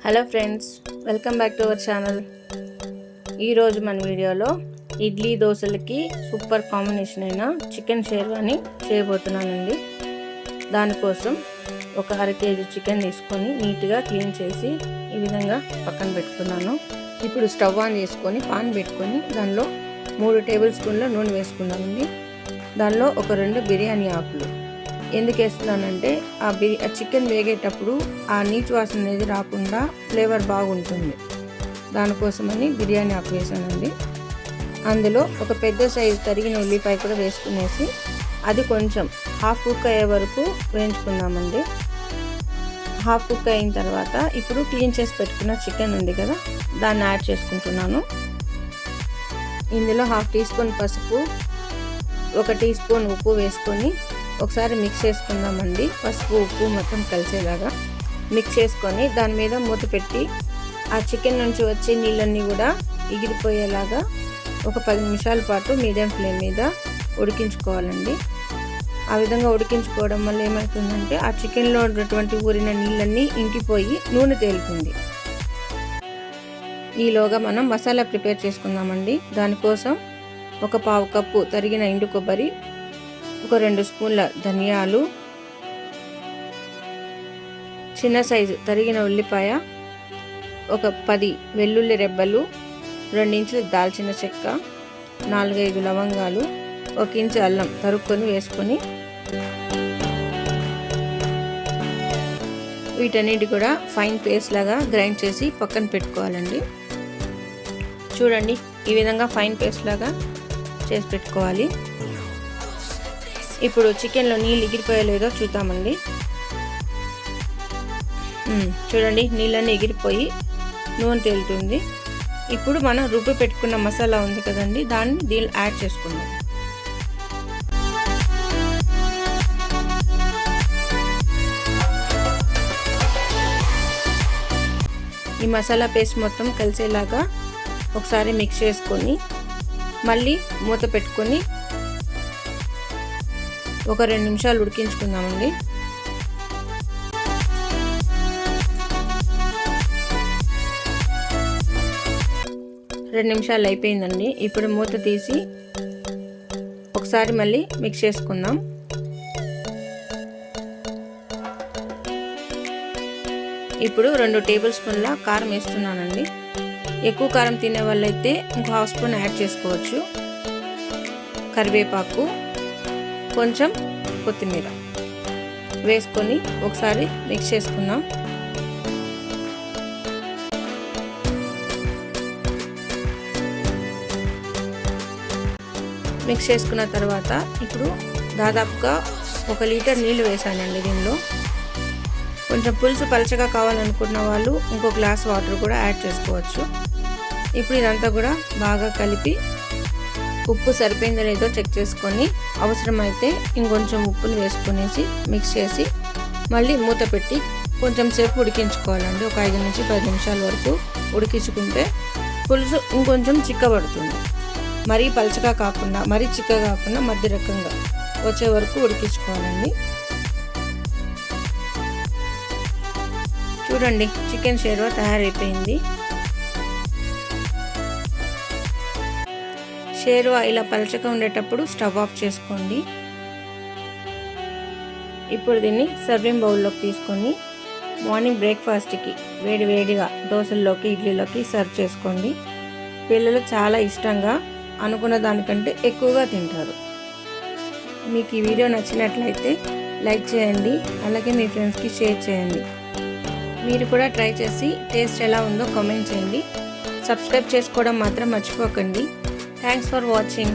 Hello friends, welcome back to our channel. ఈరోజు మన వీడియోలో ఇడ్లీ దోశలకి సూపర్ కాంబినేషన్ అయిన చికెన్ షేర్వాని చేయబోతున్నానండి. దానికోసం ఒక అర కేజీ చికెన్ తీసుకొని నీట్గా క్లీన్ చేసి ఈ విధంగా పక్కన పెట్టుకున్నాను. ఇప్పుడు స్టవ్ ఆన్ చేసుకొని పాన్ పెట్టుకొని దానిలో 3 టేబుల్ స్పూన్ల నూనె వేసుకున్నానండి. దానిలో ఒక 2 బిర్యానీ ఆకులు ఎందుకు వేస్తున్నానంటే ఆ చికెన్ వేగేటప్పుడు ఆ నీచు వాసన అనేది రాకుండా ఫ్లేవర్ బాగుంటుంది. దానికోసమని బిర్యానీ ఆకు వేసానండి. అందులో ఒక పెద్ద సైజు తరిగిన ఉల్లిపాయ కూడా వేసుకునేసి అది కొంచెం హాఫ్ కుక్ అయ్యే వరకు వేయించుకుందామండి. హాఫ్ కుక్ అయిన తర్వాత ఇప్పుడు క్లీన్ చేసి పెట్టుకున్న చికెన్ ఉంది కదా, దాన్ని యాడ్ చేసుకుంటున్నాను. ఇందులో 1/2 టీ స్పూన్ పసుపు, 1 టీ స్పూన్ ఉప్పు వేసుకొని ఒకసారి మిక్స్ చేసుకుందామండి. పసుపు ఉప్పు మొత్తం కలిసేలాగా మిక్స్ చేసుకొని దాని మీద మూత పెట్టి ఆ చికెన్ నుంచి వచ్చే నీళ్ళన్నీ కూడా ఎగిరిపోయేలాగా ఒక 10 నిమిషాల పాటు మీడియం ఫ్లేమ్ మీద ఉడికించుకోవాలండి. ఆ విధంగా ఉడికించుకోవడం వల్ల ఏమవుతుందంటే ఆ చికెన్లో ఉన్నటువంటి ఊరిన నీళ్ళన్నీ ఇంకిపోయి నూనె తేలుతుంది. ఈలోగా మనం మసాలా ప్రిపేర్ చేసుకుందామండి. దానికోసం ఒక 1/2 కప్పు తరిగిన ఎండు కొబ్బరి, ఒక 2 స్పూన్ల ధనియాలు, చిన్న సైజు తరిగిన ఉల్లిపాయ, ఒక 10 వెల్లుల్లి రెబ్బలు, 2 ఇంచుల దాల్చిన చెక్క, 4-5 లవంగాలు, 1 ఇంచు అల్లం తరుక్కొని వేసుకొని వీటన్నిటి కూడా ఫైన్ పేస్ట్ లాగా గ్రైండ్ చేసి పక్కన పెట్టుకోవాలండి. చూడండి, ఈ విధంగా ఫైన్ పేస్ట్ లాగా చేసి పెట్టుకోవాలి. ఇప్పుడు చికెన్లో నీళ్ళు ఎగిరిపోయలేదో చూద్దామండి. చూడండి, నీళ్ళన్నీ ఎగిరిపోయి నూనె తేలుతుంది. ఇప్పుడు మనం రుబ్బి పెట్టుకున్న మసాలా ఉంది కదండి, దాన్ని దీనిలో యాడ్ చేసుకుందాం. ఈ మసాలా పేస్ట్ మొత్తం కలిసేలాగా ఒకసారి మిక్స్ చేసుకొని మళ్ళీ మూత పెట్టుకొని ఒక 2 నిమిషాలు ఉడికించుకుందామండి. 2 నిమిషాలు అయిపోయిందండి. ఇప్పుడు మూత తీసి ఒకసారి మళ్ళీ మిక్స్ చేసుకుందాం. ఇప్పుడు 2 టేబుల్ స్పూన్ల కారం వేస్తున్నానండి. ఎక్కువ కారం తినే వాళ్ళైతే ఇంకో 1/2 స్పూన్ యాడ్ చేసుకోవచ్చు. కరివేపాకు, కొంచెం కొత్తిమీర వేసుకొని ఒకసారి మిక్స్ చేసుకుందాం. మిక్స్ చేసుకున్న తర్వాత ఇప్పుడు దాదాపుగా 1 లీటర్ నీళ్ళు వేసానండి. దీనిలో కొంచెం పులుసు పలచగా కావాలనుకున్న వాళ్ళు ఇంకో గ్లాస్ వాటర్ కూడా యాడ్ చేసుకోవచ్చు. ఇప్పుడు ఇదంతా కూడా బాగా కలిపి ఉప్పు సరిపోయిందో లేదో చెక్ చేసుకొని అవసరమైతే ఇంకొంచెం ఉప్పుని వేసుకునేసి మిక్స్ చేసి మళ్ళీ మూత పెట్టి కొంచెం సేపు ఉడికించుకోవాలండి. ఒక 5 నుంచి 10 నిమిషాల వరకు ఉడికించుకుంటే పులుసు ఇంకొంచెం చిక్కబడుతుంది. మరీ పలచగా కాకుండా మరీ చిక్కగా కాకుండా మధ్య రకంగా వచ్చే వరకు ఉడికించుకోవాలండి. చూడండి, చికెన్ షేర్వా తయారైపోయింది. షేర్వా ఇలా పలచగా ఉండేటప్పుడు స్టవ్ ఆఫ్ చేసుకోండి. ఇప్పుడు దీన్ని సర్వింగ్ బౌల్లోకి తీసుకొని మార్నింగ్ బ్రేక్ఫాస్ట్కి వేడివేడిగా దోశల్లోకి ఇడ్లీలోకి సర్వ్ చేసుకోండి. పిల్లలు చాలా ఇష్టంగా అనుకున్న దానికంటే ఎక్కువగా తింటారు. మీకు ఈ వీడియో నచ్చినట్లయితే లైక్ చేయండి, అలాగే మీ ఫ్రెండ్స్కి షేర్ చేయండి. మీరు కూడా ట్రై చేసి టేస్ట్ ఎలా ఉందో కామెంట్ చేయండి. సబ్స్క్రైబ్ చేసుకోవడం మాత్రం మర్చిపోకండి. Thanks for watching.